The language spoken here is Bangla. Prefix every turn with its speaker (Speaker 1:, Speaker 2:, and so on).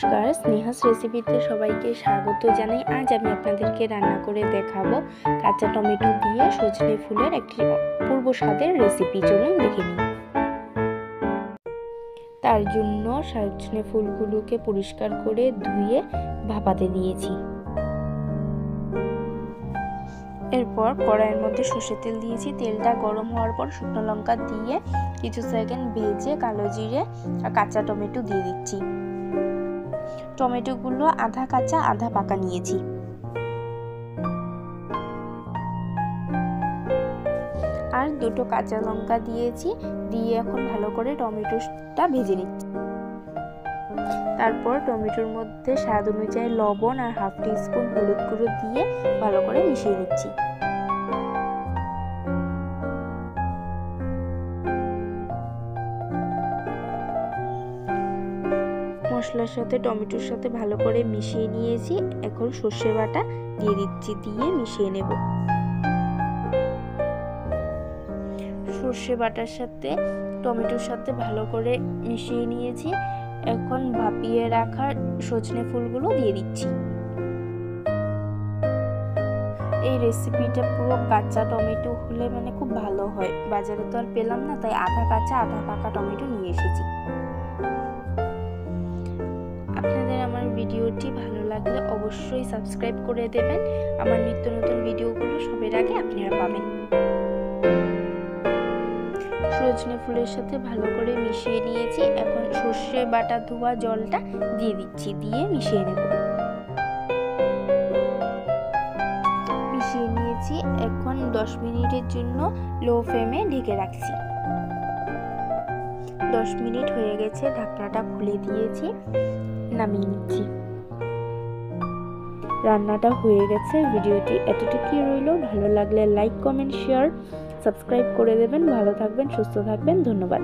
Speaker 1: নমস্কার, স্নেহাস রেসিপিতে সবাইকে স্বাগত জানাই। আজ আমি আপনাদেরকে রান্না করে দেখাবো কাঁচা টমেটো দিয়ে সজনে ফুলের একটি পূর্ব স্বাদের রেসিপি। চলুন দেখে নিই। তার জন্য সজনে ফুলগুলোকে পরিষ্কার করে ধুয়ে ভাপাতে দিয়েছি। এরপর কড়াইয়ের মধ্যে সর্ষের তেল দিয়েছি। তেলটা গরম হওয়ার পর শুকনো লঙ্কা দিয়ে কিছু সেকেন্ড ভেজে কালো জিরে আর কাঁচা টমেটো দিয়ে দিচ্ছি। টমেটোগুলো আধা কাঁচা আধা পাকা নিয়েছি। আর দুটো কাঁচা লঙ্কা দিয়েছি, দিয়ে এখন ভালো করে টমেটোটা ভেজে নিচ্ছি। তারপর টমেটোর মধ্যে স্বাদ অনুযায়ী লবণ আর হাফ টিস্পুন হলুদ গুঁড়ো দিয়ে ভালো করে মিশিয়ে নিচ্ছি। মশলার সাথে টমেটোর সাথে ভালো করে মিশিয়ে নিয়েছি। এখন সর্ষে বাটা দিয়ে দিচ্ছি, দিয়ে মিশিয়ে নেব। সর্ষে বাটার সাথে টমেটোর সাথে ভালো করে মিশিয়ে নিয়েছি। এখন ভাপিয়ে রাখা সজনে ফুলগুলো দিয়ে দিচ্ছি। এই রেসিপিটা পুরো কাঁচা টমেটো হলে খুব ভালো হয়। বাজারে তো আর পেলাম না, তাই আধা কাঁচা আধা পাকা টমেটো নিয়ে এসেছি। আপনাদের আমার ভিডিওটি ভালো লাগলে অবশ্যই সাবস্ক্রাইব করে দেবেন। আমার নিত্য নতুন ভিডিওগুলো সবার আগে আপনারা পাবেন। সজনে ফুলের সাথে ভালো করে মিশিয়ে নিয়েছি। এখন সর্ষে বাটা ধোয়া জলটা দিয়ে দিচ্ছি, দিয়ে মিশিয়ে নেব। মিশিয়ে নিয়েছি। এখন 10 মিনিটের জন্য লো ফ্লেমে ঢেকে রাখছি। 10 মিনিট হয়ে গেছে, ঢাকনাটা খুলে দিয়েছি, নামিয়ে নিচ্ছি। রান্নাটা হয়ে গেছে। ভিডিওটি এতটুকুই রইল। ভালো লাগলে লাইক, কমেন্ট, শেয়ার, সাবস্ক্রাইব করে দেবেন। ভালো থাকবেন, সুস্থ থাকবেন। ধন্যবাদ।